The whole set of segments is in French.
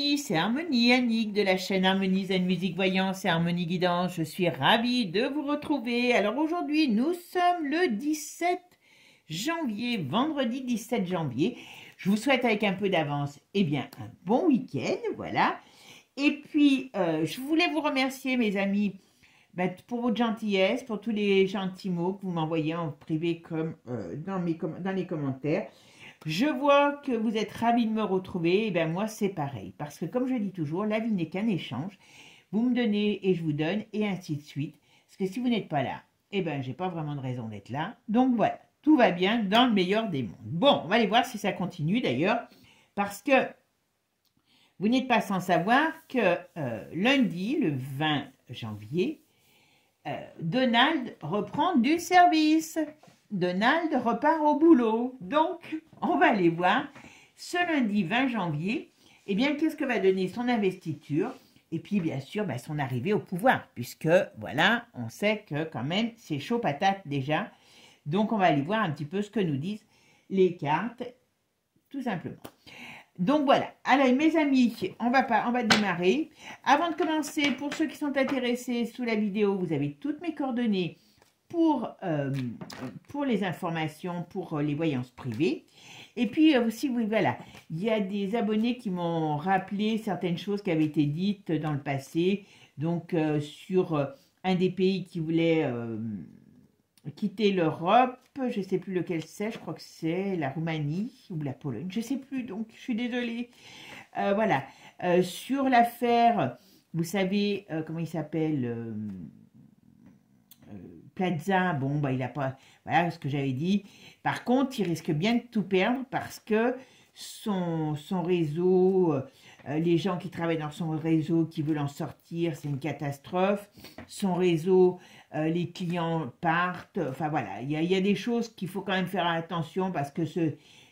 amis, c'est Harmonie Annick de la chaîne Harmonie Zen Musique Voyance et Harmonie Guidance. Je suis ravie de vous retrouver. Alors aujourd'hui, nous sommes le 17 janvier, vendredi 17 janvier. Je vous souhaite avec un peu d'avance, eh bien, un bon week-end, voilà. Et puis, je voulais vous remercier, mes amis, pour votre gentillesse, pour tous les gentils mots que vous m'envoyez en privé comme dans les commentaires. Je vois que vous êtes ravis de me retrouver, et bien moi c'est pareil, parce que comme je dis toujours, la vie n'est qu'un échange, vous me donnez et je vous donne, et ainsi de suite, parce que si vous n'êtes pas là, eh bien j'ai pas vraiment de raison d'être là, donc voilà, tout va bien dans le meilleur des mondes. Bon, on va aller voir si ça continue d'ailleurs, parce que vous n'êtes pas sans savoir que lundi, le 20 janvier, Donald reprend du service. Donald repart au boulot. Donc, on va aller voir ce lundi 20 janvier, eh bien, qu'est-ce que va donner son investiture et puis, bien sûr, son arrivée au pouvoir, puisque, voilà, on sait que quand même, c'est chaud patate déjà. Donc, on va aller voir un petit peu ce que nous disent les cartes, tout simplement. Donc voilà, allez mes amis, on va démarrer. Avant de commencer, pour ceux qui sont intéressés sous la vidéo, vous avez toutes mes coordonnées pour les informations, pour les voyances privées. Et puis aussi, oui, voilà, il y a des abonnés qui m'ont rappelé certaines choses qui avaient été dites dans le passé, donc sur un des pays qui voulait quitter l'Europe, je ne sais plus lequel c'est, je crois que c'est la Roumanie ou la Pologne, je ne sais plus, donc je suis désolée. Voilà, sur l'affaire, vous savez, comment il s'appelle Plaza, bon, il n'a pas, voilà ce que j'avais dit. Par contre, il risque bien de tout perdre parce que son réseau, les gens qui travaillent dans son réseau, qui veulent en sortir, c'est une catastrophe. Son réseau, les clients partent. Enfin voilà, il y a des choses qu'il faut quand même faire attention parce que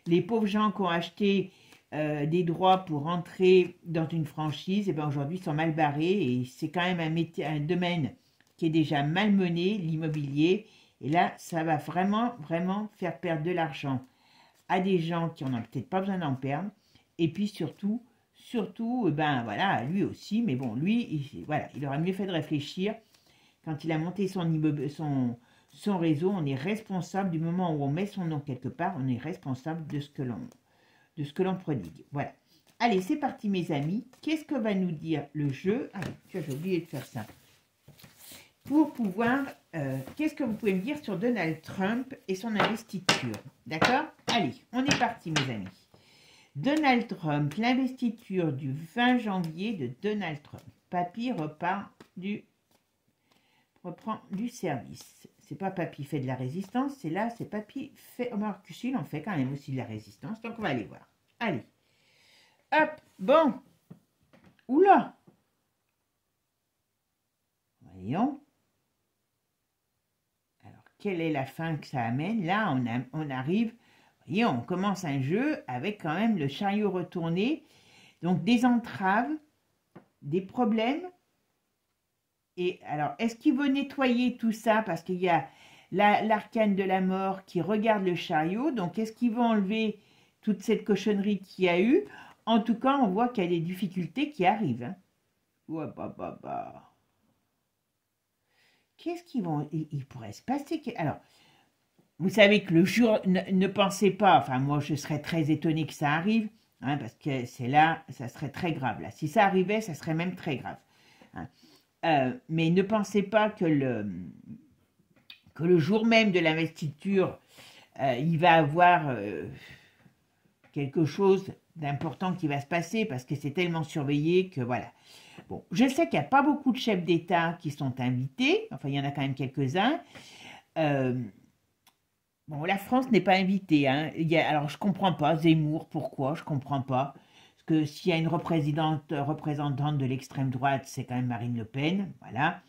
les pauvres gens qui ont acheté des droits pour rentrer dans une franchise, et ben aujourd'hui sont mal barrés et c'est quand même un domaine qui est déjà malmené, l'immobilier. Et là, ça va vraiment, vraiment faire perdre de l'argent à des gens qui n'en ont peut-être pas besoin d'en perdre. Et puis surtout, voilà, lui aussi, mais bon, lui, voilà, il aura mieux fait de réfléchir. Quand il a monté son réseau, on est responsable du moment où on met son nom quelque part, on est responsable de ce que l'on prodigue. Voilà. Allez, c'est parti mes amis. Qu'est-ce que va nous dire le jeu? Ah, j'ai oublié de faire ça. Pour pouvoir, qu'est-ce que vous pouvez me dire sur Donald Trump et son investiture? D'accord? Allez, on est parti mes amis. Donald Trump, l'investiture du 20 janvier de Donald Trump. Papy reprend du service. C'est pas Papy fait de la résistance, c'est là, c'est Papy fait... Oh, Marcus, il en fait quand même aussi de la résistance, donc on va aller voir. Allez. Hop, bon. Oula. Voyons. Quelle est la fin que ça amène? Là, on arrive, vous voyez, on commence un jeu avec quand même le chariot retourné, donc des entraves, des problèmes. Et alors, est-ce qu'il veut nettoyer tout ça? Parce qu'il y a l'arcane de la mort qui regarde le chariot, donc est-ce qu'il veut enlever toute cette cochonnerie qu'il y a eu? En tout cas, on voit qu'il y a des difficultés qui arrivent. Hein. Ouais, Qu'est-ce qu'ils vont... Il pourrait se passer... Alors... Vous savez que le jour, ne pensez pas, enfin moi je serais très étonnée que ça arrive, hein, parce que c'est là, ça serait très grave. Là. Si ça arrivait, ça serait même très grave. Hein. Mais ne pensez pas que le jour même de l'investiture, il va avoir quelque chose d'important qui va se passer, parce que c'est tellement surveillé que voilà. Bon, je sais qu'il n'y a pas beaucoup de chefs d'État qui sont invités, enfin il y en a quand même quelques-uns. Bon, la France n'est pas invitée. Hein. Alors, je ne comprends pas. Zemmour, pourquoi? Je ne comprends pas. Parce que s'il y a une représentante de l'extrême droite, c'est quand même Marine Le Pen. Voilà.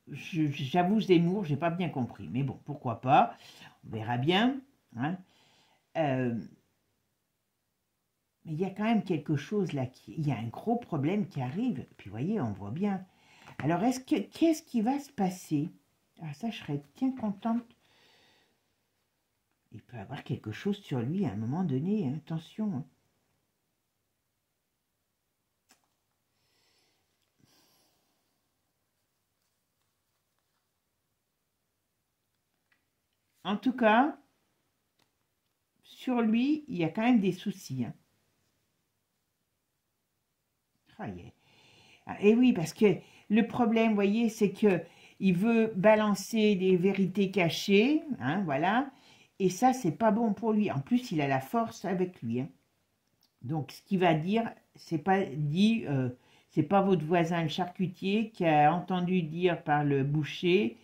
J'avoue, Zemmour, je n'ai pas bien compris. Mais bon, pourquoi pas? On verra bien. Hein. Mais il y a quand même quelque chose là. Il y a un gros problème qui arrive. Et puis, vous voyez, on voit bien. Alors, qu'est-ce qui va se passer? Ah, ça, je serais bien contente. Il peut avoir quelque chose sur lui à un moment donné, hein, attention. Hein. En tout cas, sur lui, il y a quand même des soucis. Hein. Ah, et oui, parce que le problème, vous voyez, c'est que il veut balancer des vérités cachées, hein, voilà. Et ça, c'est pas bon pour lui. En plus, il a la force avec lui. Hein. Donc, ce qu'il va dire, c'est pas dit, c'est pas votre voisin le charcutier qui a entendu dire par le boucher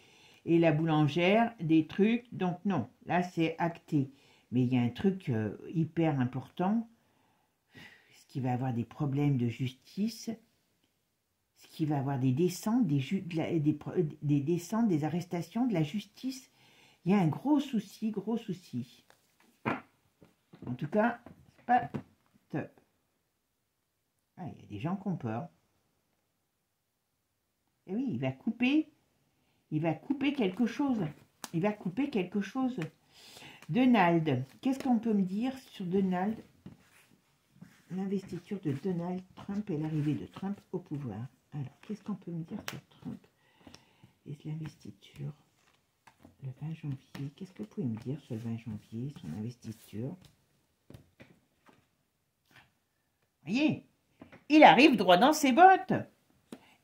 et la boulangère des trucs. Donc, non, là, c'est acté. Mais il y a un truc hyper important. Est-ce qu'il va avoir des problèmes de justice? Est-ce qu'il va avoir des descentes, des descentes, des arrestations de la justice? Il y a un gros souci, gros souci. En tout cas, c'est pas top. Ah, il y a des gens qui ont peur. Et oui, il va couper quelque chose. Il va couper quelque chose. Donald, qu'est-ce qu'on peut me dire sur Donald? L'investiture de Donald Trump et l'arrivée de Trump au pouvoir. Alors, qu'est-ce qu'on peut me dire sur Trump et l'investiture? Le 20 janvier, qu'est-ce que vous pouvez me dire sur le 20 janvier, son investiture? Voyez, il arrive droit dans ses bottes.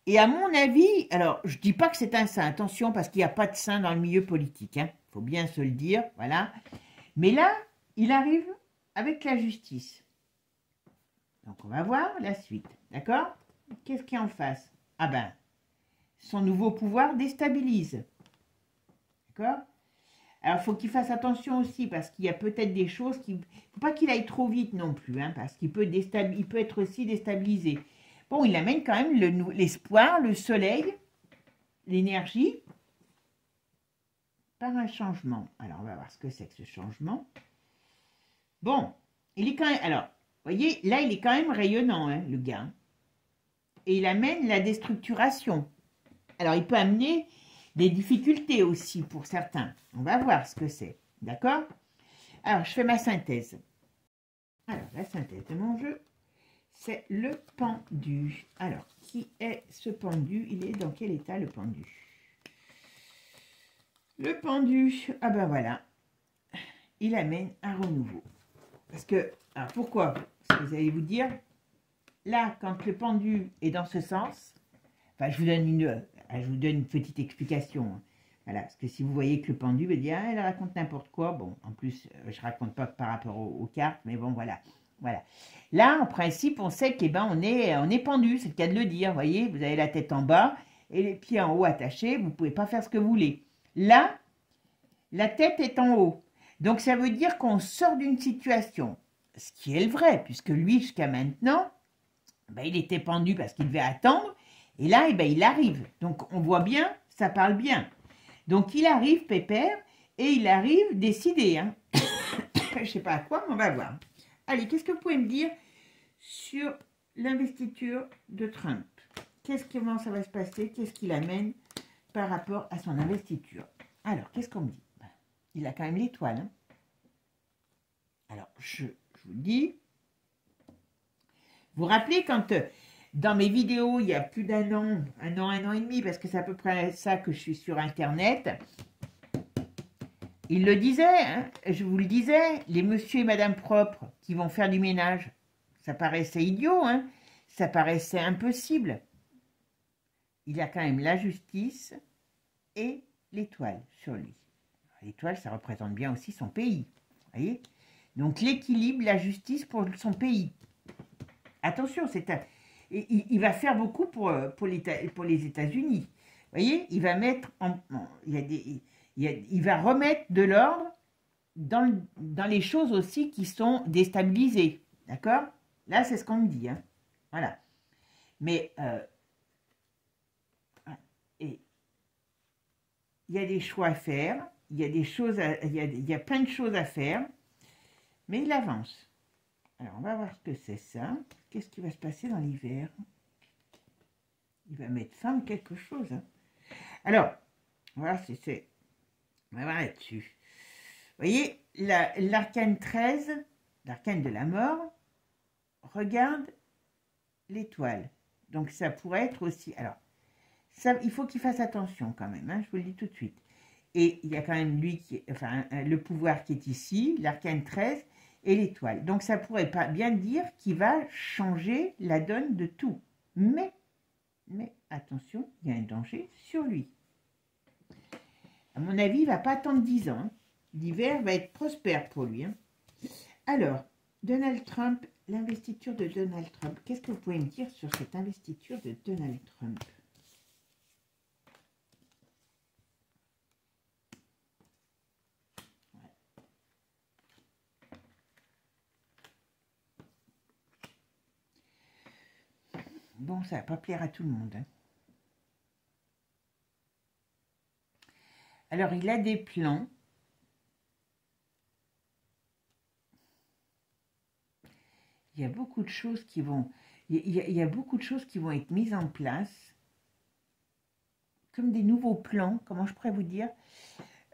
Et à mon avis, alors je dis pas que c'est un saint, attention, parce qu'il n'y a pas de saint dans le milieu politique, hein, faut bien se le dire, voilà. Mais là, il arrive avec la justice. Donc on va voir la suite, d'accord? Qu'est-ce qu'il y a en face? Ah ben, son nouveau pouvoir déstabilise. D'accord? Alors, il faut qu'il fasse attention aussi, parce qu'il y a peut-être des choses qui... Il ne faut pas qu'il aille trop vite non plus, hein, parce qu'il peut, il peut être aussi déstabilisé. Bon, il amène quand même l'espoir, le soleil, l'énergie, par un changement. Alors, on va voir ce que c'est que ce changement. Bon, il est quand même... Alors, vous voyez, là, il est quand même rayonnant, hein, le gars. Et il amène la déstructuration. Alors, il peut amener des difficultés aussi pour certains. On va voir ce que c'est. D'accord? Alors, je fais ma synthèse. Alors, la synthèse de mon jeu, c'est le pendu. Alors, qui est ce pendu? Il est dans quel état, le pendu? Le pendu, ah ben voilà, il amène un renouveau. Parce que, alors pourquoi? Parce que vous allez vous dire, là, quand le pendu est dans ce sens, enfin, je vous donne une petite explication. Hein. Voilà, parce que si vous voyez que le pendu veut dire, ah, elle raconte n'importe quoi, bon, en plus, je raconte pas par rapport aux cartes, mais bon, voilà. Voilà. Là, en principe, on sait qu'on est pendu, c'est le cas de le dire, vous voyez, vous avez la tête en bas et les pieds en haut attachés, vous ne pouvez pas faire ce que vous voulez. Là, la tête est en haut. Donc, ça veut dire qu'on sort d'une situation, ce qui est le vrai, puisque lui, jusqu'à maintenant, ben, il était pendu parce qu'il devait attendre, et là, eh ben, il arrive. Donc, on voit bien, ça parle bien. Donc, il arrive, pépère, et il arrive décidé. Hein. Je ne sais pas à quoi, mais on va voir. Allez, qu'est-ce que vous pouvez me dire sur l'investiture de Trump? Comment ça va se passer? Qu'est-ce qu'il amène par rapport à son investiture? Alors, qu'est-ce qu'on me dit? Il a quand même l'étoile. Hein. Alors, je vous dis, vous vous rappelez quand dans mes vidéos, il y a plus d'un an et demi, parce que c'est à peu près ça que je suis sur Internet, il le disait, hein, je vous le disais, les monsieur et madame propres qui vont faire du ménage, ça paraissait idiot, hein, ça paraissait impossible. Il a quand même la justice et l'étoile sur lui. L'étoile, ça représente bien aussi son pays, voyez. Donc l'équilibre, la justice pour son pays. Attention, il va faire beaucoup pour les États-Unis. Vous voyez, il va mettre il va remettre de l'ordre dans les choses aussi qui sont déstabilisées. D'accord? Là, c'est ce qu'on me dit. Hein. Voilà. Mais il y a des choix à faire. Il y a des choses il y a plein de choses à faire. Mais il avance. Alors, on va voir ce que c'est ça. Qu'est-ce qui va se passer dans l'hiver? Il va mettre fin à quelque chose. Hein. Alors, voilà, on va voir là-dessus. Vous voyez, l'arcane 13, l'arcane de la mort, regarde l'étoile. Donc, ça pourrait être aussi... Alors, ça, il faut qu'il fasse attention quand même, hein, je vous le dis tout de suite. Et il y a quand même lui, enfin, le pouvoir qui est ici, l'arcane 13 et l'étoile. Donc ça pourrait pas bien dire qu'il va changer la donne de tout. Mais attention, il y a un danger sur lui. À mon avis, il ne va pas attendre 10 ans. L'hiver va être prospère pour lui. Alors, Donald Trump, l'investiture de Donald Trump. Qu'est-ce que vous pouvez me dire sur cette investiture de Donald Trump? Bon, ça ne va pas plaire à tout le monde. Alors, il a des plans. Il y a beaucoup de choses qui vont... Il y a beaucoup de choses qui vont être mises en place. Comme des nouveaux plans, comment je pourrais vous dire.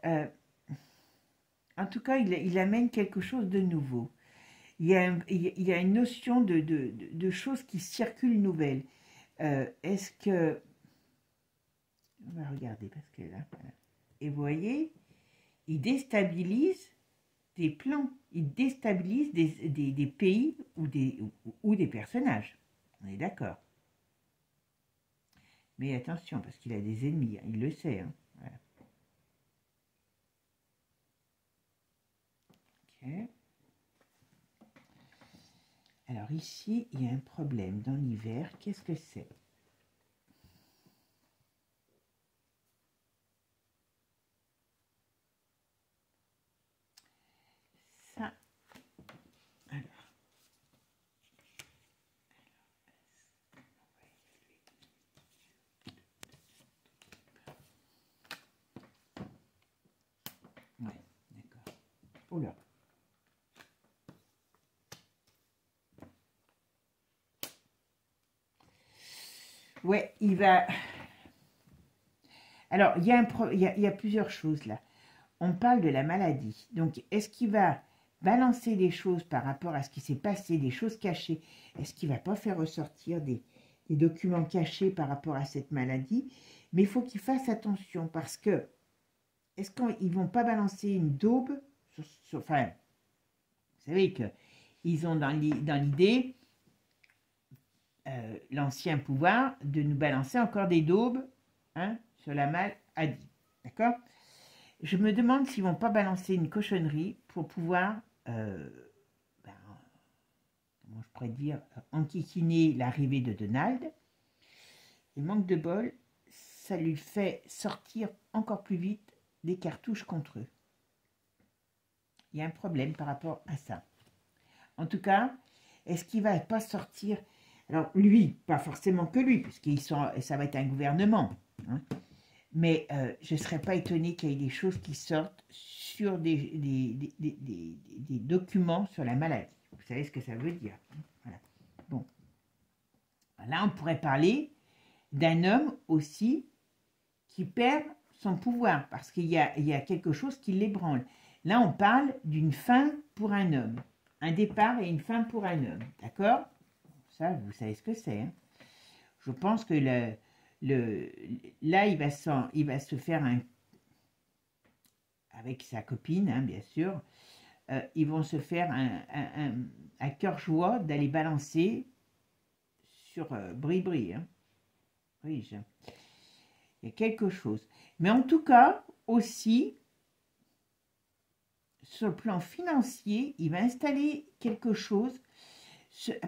En tout cas, il amène quelque chose de nouveau. Il y a une notion de choses qui circulent nouvelles. Est-ce que... On va regarder parce que là... Voilà. Et vous voyez, il déstabilise des plans. Il déstabilise des pays ou des personnages. On est d'accord. Mais attention, parce qu'il a des ennemis. Hein, il le sait. Hein. Voilà. Ok. Alors ici, il y a un problème dans l'hiver. Qu'est-ce que c'est? Ça. Alors. Ouais, d'accord. Oh là. Ouais, il va... Alors, il y a plusieurs choses là. On parle de la maladie. Donc, est-ce qu'il va balancer des choses par rapport à ce qui s'est passé, des choses cachées? Est-ce qu'il ne va pas faire ressortir des documents cachés par rapport à cette maladie? Mais il faut qu'il fasse attention parce que, est-ce qu'ils ne vont pas balancer une daube enfin, vous savez qu'ils ont dans l'idée, l'ancien pouvoir, de nous balancer encore des daubes sur la maladie. D'accord? Je me demande s'ils ne vont pas balancer une cochonnerie pour pouvoir, comment je pourrais dire, enquiquiner l'arrivée de Donald. Et manque de bol, ça lui fait sortir encore plus vite des cartouches contre eux. Il y a un problème par rapport à ça. En tout cas, est-ce qu'il ne va pas sortir... Alors lui, pas forcément que lui, puisque ça va être un gouvernement. Hein. Mais je ne serais pas étonnée qu'il y ait des choses qui sortent sur des documents sur la maladie. Vous savez ce que ça veut dire. Voilà. Bon. Là, on pourrait parler d'un homme aussi qui perd son pouvoir parce qu'il y a quelque chose qui l'ébranle. Là, on parle d'une fin pour un homme. Un départ et une fin pour un homme. D'accord? Ça, vous savez ce que c'est. Hein. Je pense que là, il va se faire avec sa copine, hein, bien sûr, ils vont se faire un cœur joie d'aller balancer sur Bri-Bri. Hein. Oui, il y a quelque chose. Mais en tout cas, aussi, sur le plan financier, il va installer quelque chose,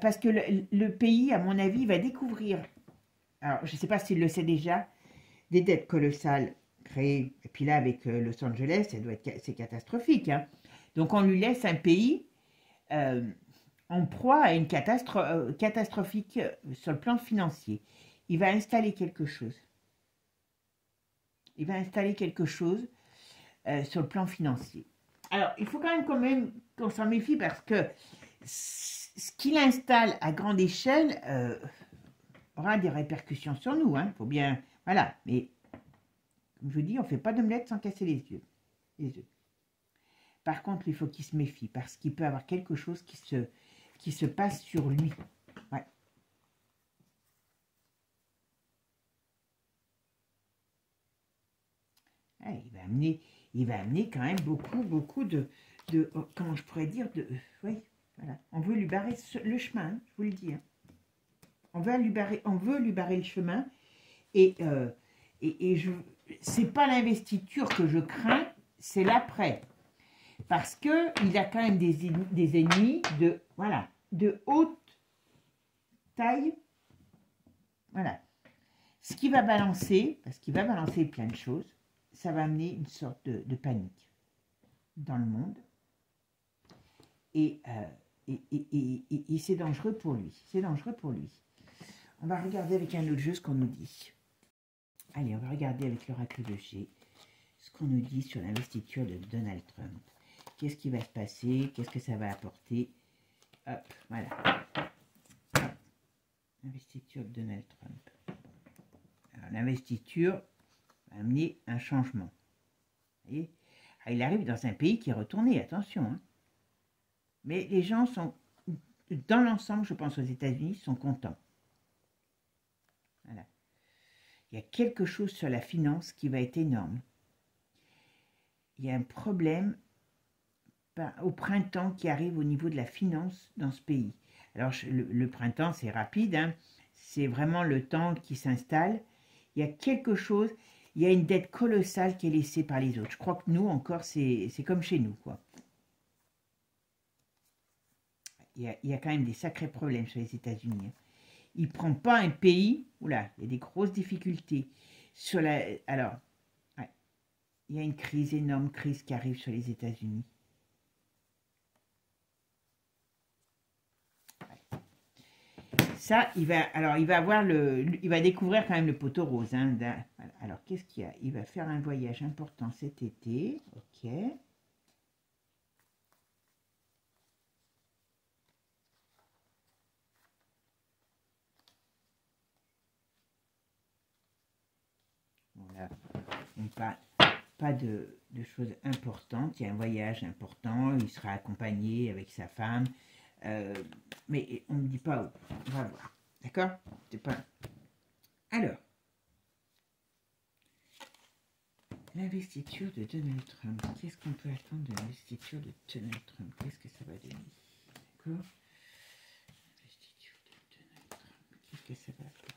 parce que le pays, à mon avis, va découvrir, alors je ne sais pas s'il le sait déjà, des dettes colossales créées, et puis là, avec Los Angeles, c'est catastrophique. Hein. Donc, on lui laisse un pays en proie à une catastrophique sur le plan financier. Il va installer quelque chose. Il va installer quelque chose sur le plan financier. Alors, il faut quand même qu'on s'en méfie parce que ce qu'il installe à grande échelle aura des répercussions sur nous. Hein. Faut bien, voilà. Mais comme je vous dis, on ne fait pas d'omelette sans casser les œufs. Par contre, il faut qu'il se méfie parce qu'il peut avoir quelque chose qui se passe sur lui. Ouais. Ouais, il va amener quand même beaucoup comment je pourrais dire, oui, voilà. On veut lui barrer le chemin, hein, je vous le dis. Hein. On veut lui barrer le chemin. Et c'est pas l'investiture que je crains, c'est l'après. Parce qu'il a quand même des ennemis de haute taille. Voilà. Ce qui va balancer, parce qu'il va balancer plein de choses, ça va amener une sorte de panique dans le monde. Et c'est dangereux pour lui. C'est dangereux pour lui. On va regarder avec un autre jeu ce qu'on nous dit. Allez, on va regarder avec l'oracle de G ce qu'on nous dit sur l'investiture de Donald Trump. Qu'est-ce qui va se passer? Qu'est-ce que ça va apporter? Hop, voilà. Hop. Investiture de Donald Trump. Alors, l'investiture va amener un changement. Vous voyez? Alors, il arrive dans un pays qui est retourné, attention. Hein. Mais les gens sont, dans l'ensemble, je pense aux États-Unis, sont contents. Voilà. Il y a quelque chose sur la finance qui va être énorme. Il y a un problème au printemps qui arrive au niveau de la finance dans ce pays. Alors, le printemps, c'est rapide, hein. C'est vraiment le temps qui s'installe. Il y a quelque chose, il y a une dette colossale qui est laissée par les autres. Je crois que nous, encore, c'est comme chez nous, quoi. Il y a quand même des sacrés problèmes sur les États-Unis. Hein. Il ne prend pas un pays, oula, il y a des grosses difficultés. Alors, ouais, il y a une crise, énorme crise qui arrive sur les États-Unis. Ouais. Ça, il va découvrir quand même le poteau rose. Hein, voilà. Alors, qu'est-ce qu'il y a? Il va faire un voyage important cet été, ok. Voilà. Pas de choses importantes. Il y a un voyage important. Il sera accompagné avec sa femme. Mais on ne dit pas où. On va voir. D'accord? C'est pas... Alors. L'investiture de Donald Trump. Qu'est-ce qu'on peut attendre de l'investiture de Donald Trump? Qu'est-ce que ça va donner? D'accord? L'investiture de Donald Trump. Qu'est-ce que ça va apporter?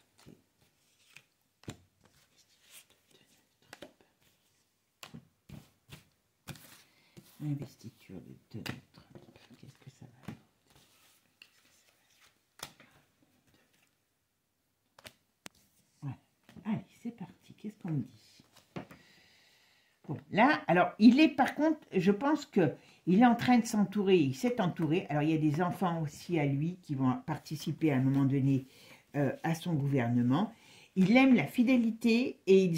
Investiture de Donald Trump. Qu'est-ce que ça va apporter? Voilà. Allez, c'est parti. Qu'est-ce qu'on me dit? Bon, là, alors, il est par contre, je pense que il est en train de s'entourer. Il s'est entouré. Alors, il y a des enfants aussi à lui qui vont participer à un moment donné à son gouvernement. Il aime la fidélité et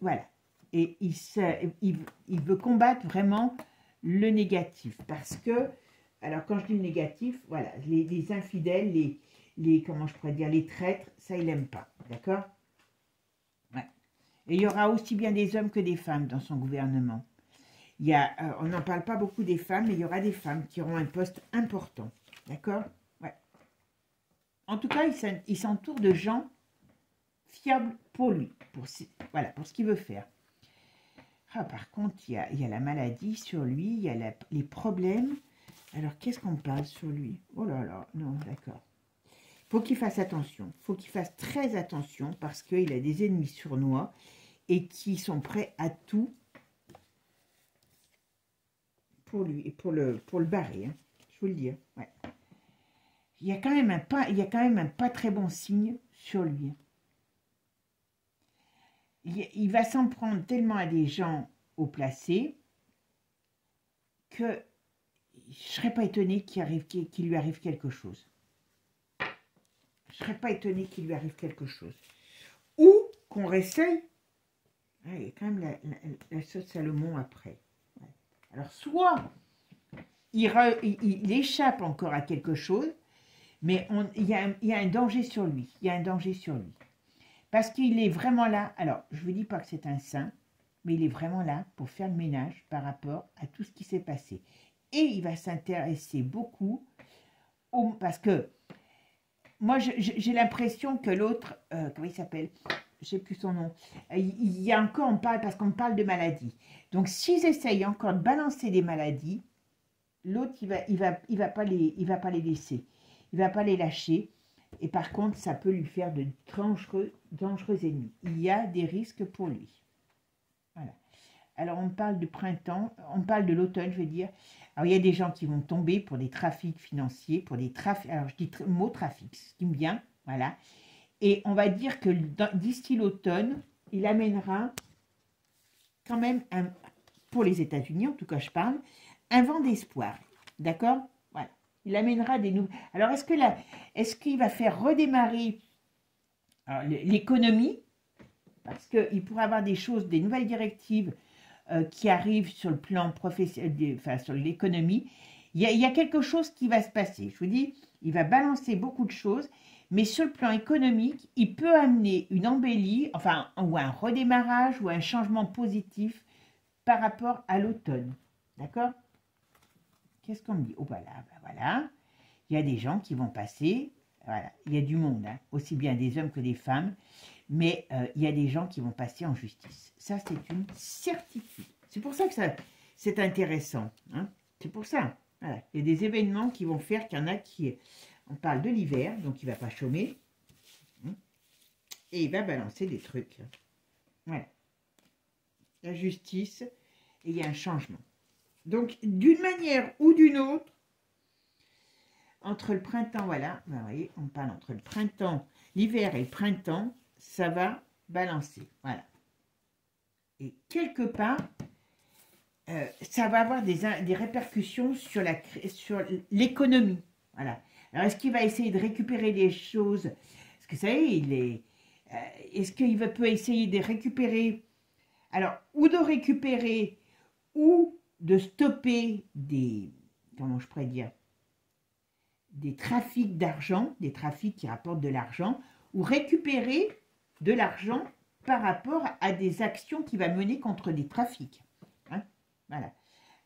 voilà. Et il veut combattre vraiment le négatif. Parce que, alors quand je dis le négatif, voilà, les infidèles, comment je pourrais dire, les traîtres, ça il n'aime pas. D'accord? Ouais. Et il y aura aussi bien des hommes que des femmes dans son gouvernement. On n'en parle pas beaucoup des femmes, mais il y aura des femmes qui auront un poste important. D'accord? Ouais. En tout cas, il s'entoure de gens fiables pour lui, pour ce qu'il veut faire. Ah, par contre, il y a la maladie sur lui, il y a les problèmes. Alors, qu'est-ce qu'on parle sur lui? Oh là là, non, d'accord. Il faut qu'il fasse attention. Il faut qu'il fasse très attention parce qu'il a des ennemis sournois et qui sont prêts à tout pour lui et pour le barrer. Hein, je vous le dis. Ouais. Il y a quand même un pas très bon signe sur lui. Il va s'en prendre tellement à des gens haut placés que je ne serais pas étonnée qu'il lui arrive quelque chose. Je ne serais pas étonnée qu'il lui arrive quelque chose. Ou qu'on réessaye. Ah, il y a quand même la sauce Salomon après. Ouais. Alors, soit il échappe encore à quelque chose, mais il y a un danger sur lui. Il y a un danger sur lui. Parce qu'il est vraiment là, alors je ne vous dis pas que c'est un saint, mais il est vraiment là pour faire le ménage par rapport à tout ce qui s'est passé. Et il va s'intéresser beaucoup, parce que moi j'ai l'impression que l'autre, comment il s'appelle, je sais plus son nom. Il y a encore, on parle, parce qu'on parle de maladies. Donc, s'ils essayent encore de balancer des maladies, l'autre, il va pas les laisser. Il va pas les lâcher. Et par contre, ça peut lui faire de dangereux ennemis. Il y a des risques pour lui. Voilà. Alors, on parle de printemps, on parle de l'automne, je veux dire. Alors, il y a des gens qui vont tomber pour des trafics financiers, pour des trafics. Alors, je dis le mot trafic, ce qui me vient, voilà. Et on va dire que d'ici l'automne, il amènera quand même, pour les États-Unis, en tout cas, je parle, un vent d'espoir. D'accord? Voilà. Il amènera des nouveaux. Alors, est-ce qu'il va faire redémarrer l'économie? Parce qu'il pourrait avoir des choses, des nouvelles directives qui arrivent sur le plan professionnel, enfin sur l'économie. Il y a quelque chose qui va se passer. Je vous dis, il va balancer beaucoup de choses, mais sur le plan économique, il peut amener une embellie, enfin, ou un redémarrage, ou un changement positif par rapport à l'automne. D'accord? Qu'est-ce qu'on me dit? Oh, voilà, ben voilà. Il y a des gens qui vont passer, voilà, il y a du monde, hein, aussi bien des hommes que des femmes, mais il y a des gens qui vont passer en justice. Ça, c'est une certitude. C'est pour ça que c'est intéressant. Hein. C'est pour ça. Voilà. Il y a des événements qui vont faire qu'il y en a qui... On parle de l'hiver, donc il ne va pas chômer. Hein, et il va balancer des trucs. Voilà. La justice, et il y a un changement. Donc, d'une manière ou d'une autre, entre le printemps, voilà, vous voyez, on parle entre le printemps, l'hiver et le printemps, ça va balancer, voilà. Et quelque part, ça va avoir des répercussions sur l'économie, voilà. Alors, est-ce qu'il va essayer de récupérer des choses? Parce que vous savez, est-ce qu'il peut essayer de récupérer, alors, ou de récupérer, ou de stopper comment je pourrais dire, des trafics d'argent, des trafics qui rapportent de l'argent, ou récupérer de l'argent par rapport à des actions qu'il va mener contre des trafics. Hein, voilà.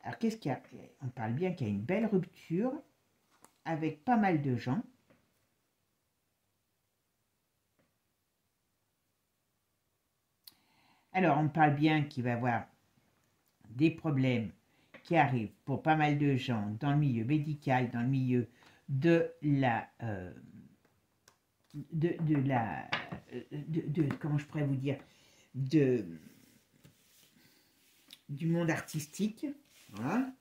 Alors, qu'est-ce qu'il y a? On parle bien qu'il y a une belle rupture avec pas mal de gens. Alors, on parle bien qu'il va y avoir des problèmes qui arrivent pour pas mal de gens dans le milieu médical, dans le milieu de comment je pourrais vous dire, du monde artistique. Voilà.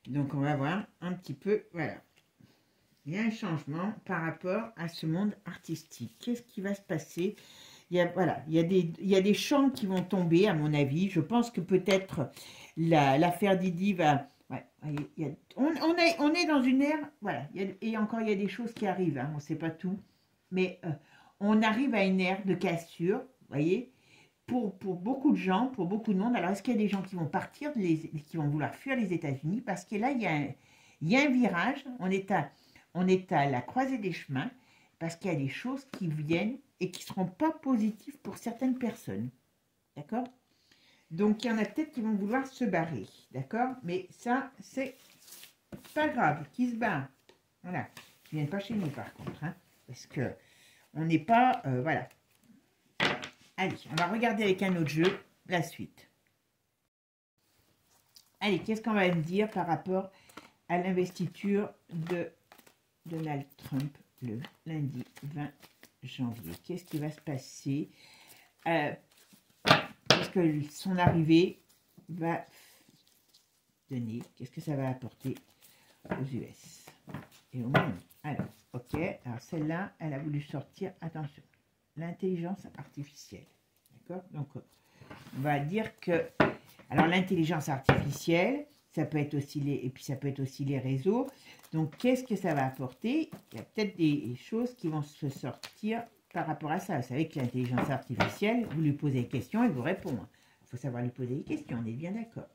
Donc, on va voir un petit peu, voilà. Il y a un changement par rapport à ce monde artistique. Qu'est-ce qui va se passer? Voilà, il y a des chants qui vont tomber, à mon avis. Je pense que peut-être l'affaire Didi va... Ouais, on est dans une ère... Voilà, et encore, il y a des choses qui arrivent. Hein, on ne sait pas tout. Mais on arrive à une ère de cassure, vous voyez, pour beaucoup de gens, pour beaucoup de monde. Alors, est-ce qu'il y a des gens qui vont partir, qui vont vouloir fuir les États-Unis? Parce que là, il y a un virage. On est à la croisée des chemins. Parce qu'il y a des choses qui viennent et qui ne seront pas positives pour certaines personnes. D'accord? Donc, il y en a peut-être qui vont vouloir se barrer. D'accord? Mais ça, c'est pas grave. Qui se barre? Voilà. Ils ne viennent pas chez nous, par contre. Hein, parce que on n'est pas... voilà. Allez, on va regarder avec un autre jeu la suite. Allez, qu'est-ce qu'on va me dire par rapport à l'investiture de Donald Trump le lundi 20 janvier. Qu'est-ce qui va se passer? Qu'est-ce que son arrivée va donner? Qu'est-ce que ça va apporter aux US et au monde? Alors, ok. Alors, celle-là, elle a voulu sortir. Attention. L'intelligence artificielle. D'accord? Donc, on va dire que... Alors, l'intelligence artificielle... Ça peut être aussi les réseaux. Donc, qu'est-ce que ça va apporter? Il y a peut-être des choses qui vont se sortir par rapport à ça. Vous savez que l'intelligence artificielle, vous lui posez des questions, elle vous répond. Il faut savoir lui poser des questions, on est bien d'accord.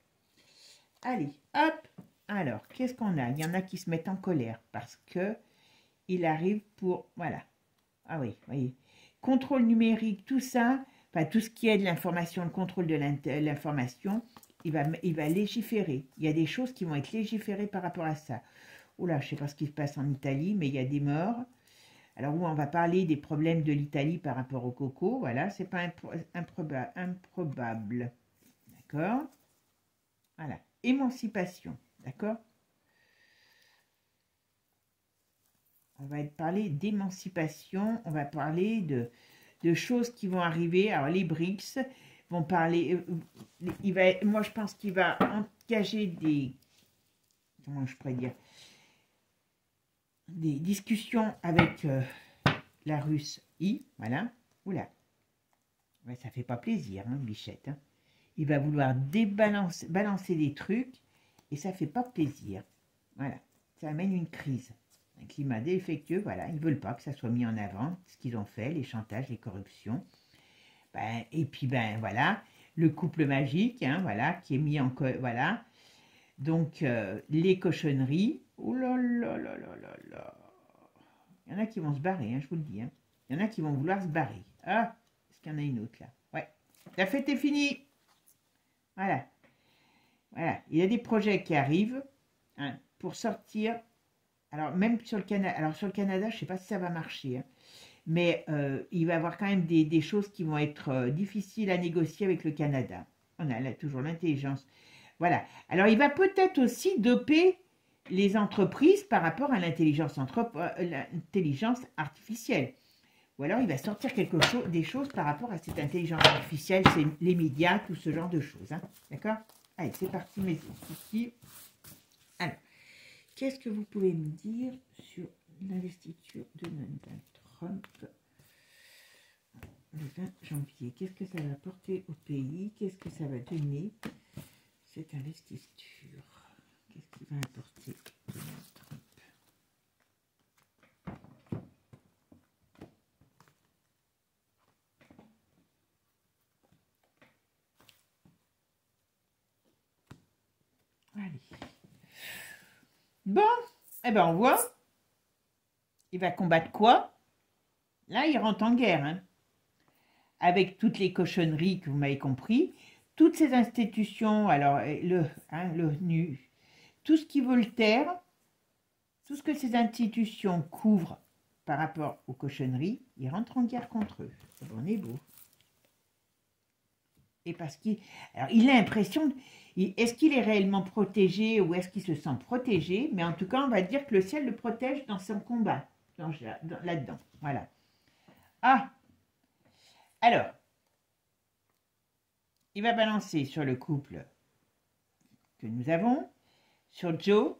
Allez, hop. Alors, qu'est-ce qu'on a? Il y en a qui se mettent en colère parce que il arrive pour... Voilà. Ah oui, voyez. Contrôle numérique, tout ça, enfin, tout ce qui est de l'information, le contrôle de l'information... Il va légiférer. Il y a des choses qui vont être légiférées par rapport à ça. Oula, je ne sais pas ce qui se passe en Italie, mais il y a des morts. Alors, où on va parler des problèmes de l'Italie par rapport au coco, voilà, c'est pas improbable. D'accord? Voilà. Émancipation, d'accord? On va parler d'émancipation, on va parler de choses qui vont arriver. Alors, les BRICS vont parler, moi je pense qu'il va engager des, comment je pourrais dire, des discussions avec la Russie, voilà. Oula, ouais, ça fait pas plaisir, hein, Bichette. Hein. Il va vouloir balancer des trucs et ça fait pas plaisir. Voilà, ça amène une crise. Un climat défectueux, voilà, ils ne veulent pas que ça soit mis en avant, ce qu'ils ont fait, les chantages, les corruptions. Ben, et puis, ben voilà, le couple magique, hein, voilà, qui est mis en... Voilà, donc les cochonneries. Oh là là là là là là. Il y en a qui vont se barrer, hein, je vous le dis. Hein. Il y en a qui vont vouloir se barrer. Ah, est-ce qu'il y en a une autre là? Ouais, la fête est finie. Voilà. Voilà, il y a des projets qui arrivent hein, pour sortir. Alors, même sur le Canada, je ne sais pas si ça va marcher, hein, mais il va y avoir quand même des choses qui vont être difficiles à négocier avec le Canada. On a là toujours l'intelligence. Voilà. Alors, il va peut-être aussi doper les entreprises par rapport à l'intelligence artificielle. Ou alors, il va sortir des choses par rapport à cette intelligence artificielle, c'est les médias, tout ce genre de choses. Hein. D'accord? Allez, c'est parti, mes petits. Alors, qu'est-ce que vous pouvez me dire sur l'investiture de Donald Trump le 20 janvier? Qu'est-ce que ça va apporter au pays? Qu'est-ce que ça va donner, cette investiture? Qu'est-ce qu'il va apporter Donald Trump? Allez. Bon, eh ben on voit. Il va combattre quoi? Là, il rentre en guerre, hein, avec toutes les cochonneries que vous m'avez compris, toutes ces institutions, alors l'ONU, tout ce qui veut le taire, tout ce que ces institutions couvrent par rapport aux cochonneries, il rentre en guerre contre eux. On est beau. Et parce qu'il a l'impression, est-ce qu'il est réellement protégé ou est-ce qu'il se sent protégé? Mais en tout cas, on va dire que le ciel le protège dans son combat, là-dedans. Voilà. Ah, alors, il va balancer sur le couple que nous avons, sur Joe,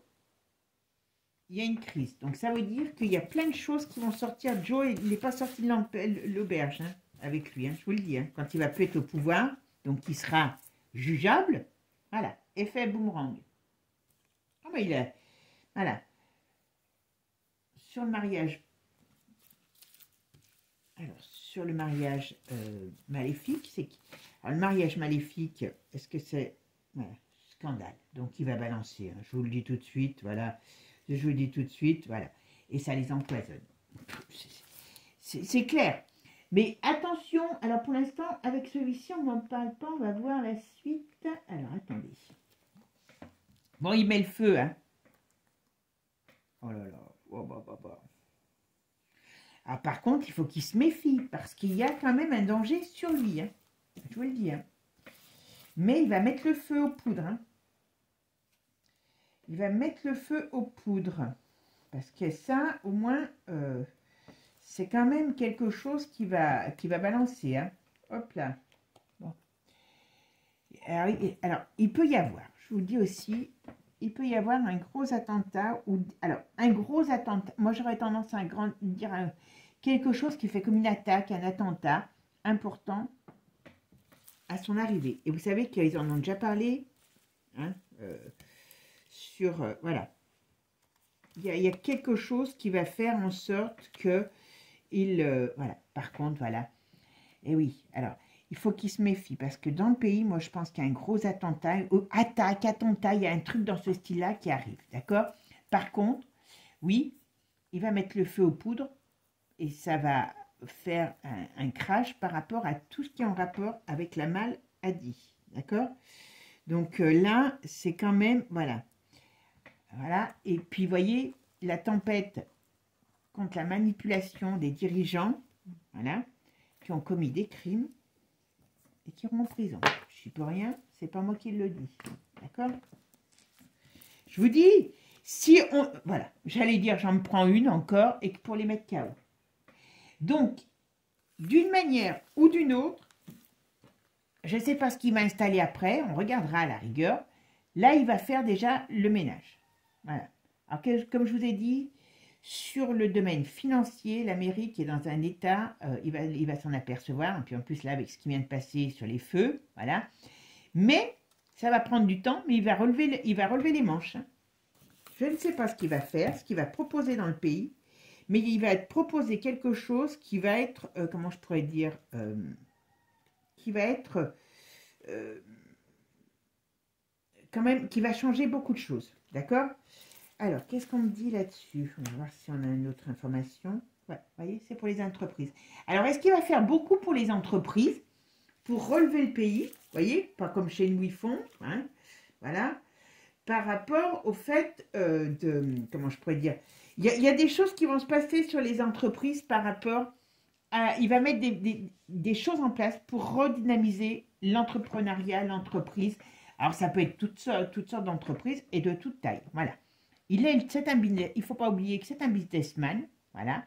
il y a une crise. Donc ça veut dire qu'il y a plein de choses qui vont sortir. Joe, il n'est pas sorti de l'auberge hein, avec lui, hein, je vous le dis. Hein, quand il va plus être au pouvoir, donc il sera jugeable. Voilà, effet boomerang. Ah ben il a, voilà. Sur le mariage, alors sur le mariage maléfique, c'est alors le mariage maléfique, est-ce que c'est voilà, scandale. Donc il va balancer. Hein, je vous le dis tout de suite, voilà. Je vous le dis tout de suite, voilà. Et ça les empoisonne. C'est clair. Mais attention, alors pour l'instant, avec celui-ci, on n'en parle pas, on va voir la suite. Alors, attendez. Bon, il met le feu, hein. Oh là là. Oh, bah. Alors, par contre, il faut qu'il se méfie, parce qu'il y a quand même un danger sur lui, hein. Je vous le dis, hein. Mais il va mettre le feu aux poudres, hein. Il va mettre le feu aux poudres. Parce que ça, au moins, c'est quand même quelque chose qui va balancer. Hein. Hop là. Bon. Alors, il peut y avoir, je vous dis aussi, il peut y avoir un gros attentat. Alors, un gros attentat. Moi, j'aurais tendance à dire quelque chose qui fait comme une attaque, un attentat important à son arrivée. Et vous savez qu'ils en ont déjà parlé. Hein, voilà. Il y a quelque chose qui va faire en sorte que voilà. Par contre, voilà. Et oui, alors, il faut qu'il se méfie parce que dans le pays, moi, je pense qu'il y a un gros attentat, attentat, il y a un truc dans ce style-là qui arrive, d'accord? Par contre, oui, il va mettre le feu aux poudres et ça va faire un crash par rapport à tout ce qui est en rapport avec la maladie, d'accord? Donc là, c'est quand même, voilà. Voilà, et puis, vous voyez, la tempête contre la manipulation des dirigeants, voilà, qui ont commis des crimes et qui iront en prison. Je suis pour rien, c'est pas moi qui le dis. D'accord? Je vous dis, si on... Voilà, j'allais dire, j'en prends une encore et pour les mettre KO. Donc, d'une manière ou d'une autre, je ne sais pas ce qu'il va installer après, on regardera à la rigueur. Là, il va faire déjà le ménage. Voilà. Alors, comme je vous ai dit, sur le domaine financier, l'Amérique est dans un état, il va s'en apercevoir, et puis en plus là, avec ce qui vient de passer sur les feux, voilà. Mais, ça va prendre du temps, mais il va relever les manches. Hein. Je ne sais pas ce qu'il va faire, ce qu'il va proposer dans le pays, mais il va proposer quelque chose qui va être, comment je pourrais dire, qui va être, quand même, qui va changer beaucoup de choses, d'accord? Alors, qu'est-ce qu'on me dit là-dessus? On va voir si on a une autre information. Ouais, vous voyez, c'est pour les entreprises. Alors, est-ce qu'il va faire beaucoup pour les entreprises pour relever le pays? Vous voyez, pas comme chez nous ils font, hein, voilà. Par rapport au fait comment je pourrais dire, il y a des choses qui vont se passer sur les entreprises par rapport à, il va mettre des choses en place pour redynamiser l'entrepreneuriat, l'entreprise. Alors, ça peut être toutes sortes d'entreprises et de toute taille, voilà. Il ne faut pas oublier que c'est un businessman, voilà,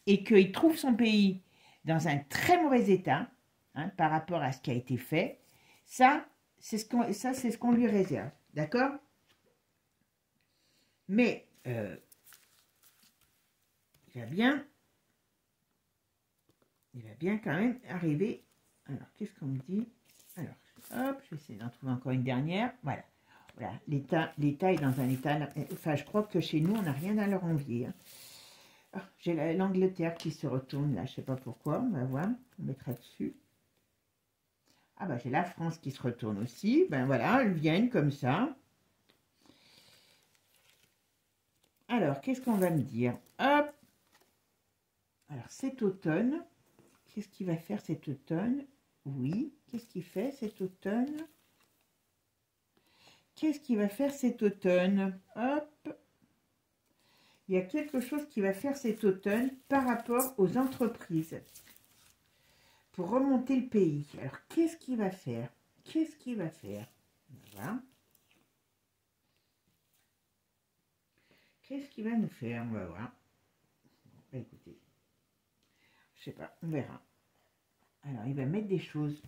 et qu'il trouve son pays dans un très mauvais état, hein, par rapport à ce qui a été fait. Ça, c'est ce qu'on lui réserve, d'accord? Mais, il va bien quand même arriver. Alors, qu'est-ce qu'on me dit? Alors, hop, je vais essayer d'en trouver encore une dernière, voilà. Voilà, l'État est dans un état... Enfin, je crois que chez nous, on n'a rien à leur envier. Hein. Oh, j'ai l'Angleterre qui se retourne, là, je ne sais pas pourquoi. On va voir, on mettra dessus. Ah, bah, j'ai la France qui se retourne aussi. Ben voilà, elles viennent comme ça. Alors, qu'est-ce qu'on va me dire? Hop. Alors, cet automne, qu'est-ce qu'il va faire cet automne? Oui, qu'est-ce qu'il fait cet automne? Qu'est-ce qu'il va faire cet automne? Hop. Il y a quelque chose qu'il va faire cet automne par rapport aux entreprises. Pour remonter le pays. Alors, qu'est-ce qu'il va faire? Qu'est-ce qu'il va faire? Voilà. Qu'est-ce qu'il va nous faire? On va voir. Bah, écoutez. Je sais pas, on verra. Alors, il va mettre des choses.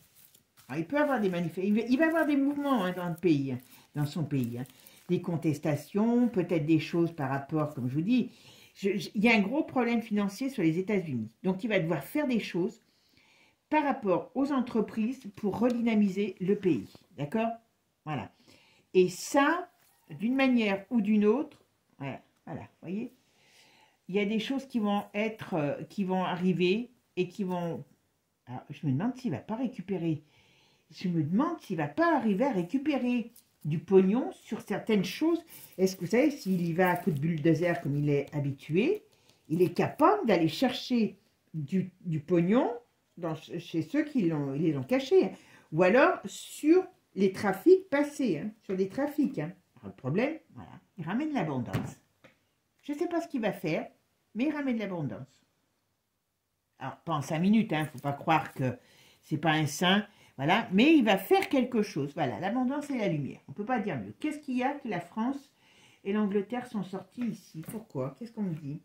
Alors, il peut avoir des manifestations. Il va avoir des mouvements, hein, dans le pays, hein, dans son pays. Hein. Des contestations, peut-être des choses par rapport, comme je vous dis, il y a un gros problème financier sur les États-Unis. Donc, il va devoir faire des choses par rapport aux entreprises pour redynamiser le pays. D'accord? Voilà. Et ça, d'une manière ou d'une autre, voilà, vous voyez, il y a des choses qui vont être, qui vont arriver et qui vont... Alors, je me demande s'il ne va pas récupérer. Je me demande s'il ne va pas arriver à récupérer du pognon sur certaines choses. Est-ce que vous savez, s'il y va à coup de bulldozer comme il est habitué, il est capable d'aller chercher du pognon chez ceux qui les ont cachés. Hein. Ou alors sur les trafics passés, hein, sur les trafics. Hein. Alors, le problème, voilà, il ramène l'abondance. Je ne sais pas ce qu'il va faire, mais il ramène l'abondance. Alors, pas en 5 minutes, hein, faut pas croire que c'est pas un saint. Voilà, mais il va faire quelque chose. Voilà, l'abondance et la lumière. On ne peut pas dire mieux. Qu'est-ce qu'il y a que la France et l'Angleterre sont sortis ici? Pourquoi? Qu'est-ce qu'on me dit?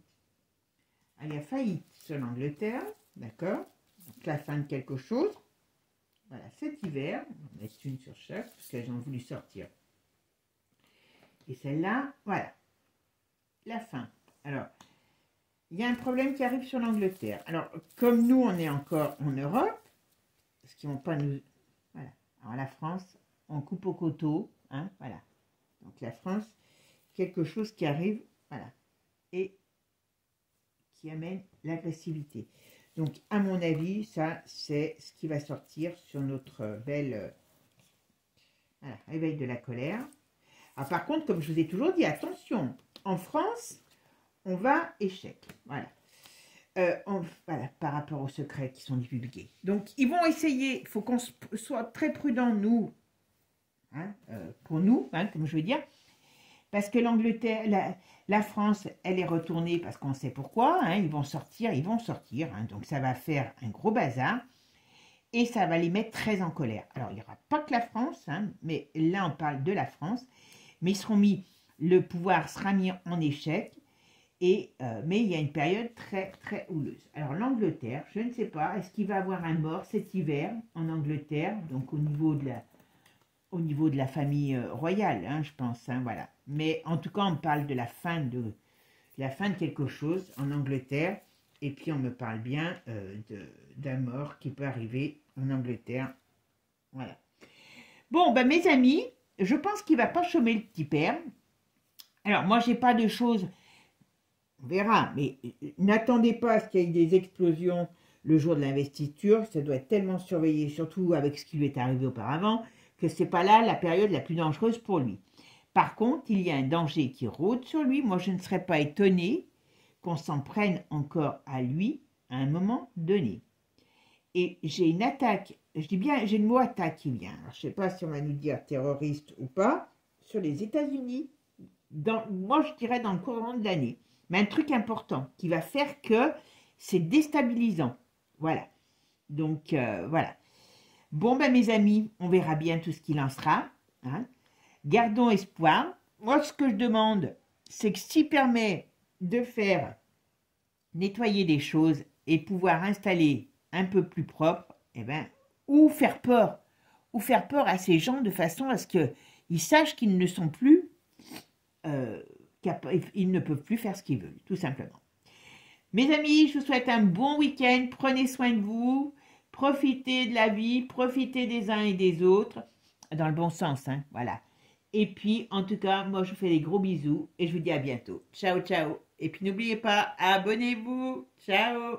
Ah, il y a faillite sur l'Angleterre, d'accord? Donc la fin de quelque chose. Voilà, cet hiver, on met une sur chaque, parce qu'elles ont voulu sortir. Et celle-là, voilà, la fin. Alors, il y a un problème qui arrive sur l'Angleterre. Alors, comme nous, on est encore en Europe, parce qu'ils ne vont pas nous... Voilà. Alors, la France, on coupe au couteau. Hein, voilà. Donc, la France, quelque chose qui arrive, voilà. Et qui amène l'agressivité. Donc, à mon avis, ça, c'est ce qui va sortir sur notre belle... voilà, réveil de la colère. Alors, par contre, comme je vous ai toujours dit, attention, en France, on va échec. Voilà. Voilà, par rapport aux secrets qui sont divulgués. Donc, ils vont essayer, il faut qu'on soit très prudent, nous, hein, pour nous, hein, comme je veux dire, parce que l'Angleterre, la France, elle est retournée parce qu'on sait pourquoi, hein, ils vont sortir, hein, donc ça va faire un gros bazar et ça va les mettre très en colère. Alors, il n'y aura pas que la France, hein, mais là, on parle de la France, mais le pouvoir sera mis en échec, mais il y a une période très, très houleuse. Alors, l'Angleterre, je ne sais pas, est-ce qu'il va y avoir un mort cet hiver en Angleterre, donc au niveau de la famille royale, hein, je pense, hein, voilà. Mais en tout cas, on me parle de la fin de quelque chose en Angleterre, et puis on me parle bien d'un mort qui peut arriver en Angleterre, voilà. Bon, ben mes amis, je pense qu'il va pas chômer le petit père. Alors, moi, j'ai pas de choses, on verra, mais n'attendez pas à ce qu'il y ait des explosions le jour de l'investiture, ça doit être tellement surveillé, surtout avec ce qui lui est arrivé auparavant, que c'est pas là la période la plus dangereuse pour lui. Par contre, il y a un danger qui rôde sur lui. Moi, je ne serais pas étonnée qu'on s'en prenne encore à lui à un moment donné. Et j'ai une attaque, je dis bien, j'ai le mot attaque qui vient. Alors, je ne sais pas si on va nous dire terroriste ou pas, sur les États-Unis, moi je dirais dans le courant de l'année. Mais un truc important qui va faire que c'est déstabilisant. Voilà. Donc, voilà. Bon, ben mes amis, on verra bien tout ce qu'il en sera. Hein. Gardons espoir. Moi, ce que je demande, c'est que s'il permet de faire nettoyer des choses et pouvoir installer un peu plus propre, eh ben, ou faire peur à ces gens de façon à ce qu'ils sachent qu'ils ne sont plus, ils ne peuvent plus faire ce qu'ils veulent, tout simplement. Mes amis, je vous souhaite un bon week-end, prenez soin de vous, profitez de la vie, profitez des uns et des autres, dans le bon sens, hein, voilà. Et puis, en tout cas, moi, je vous fais des gros bisous et je vous dis à bientôt. Ciao, ciao. Et puis, n'oubliez pas, abonnez-vous. Ciao.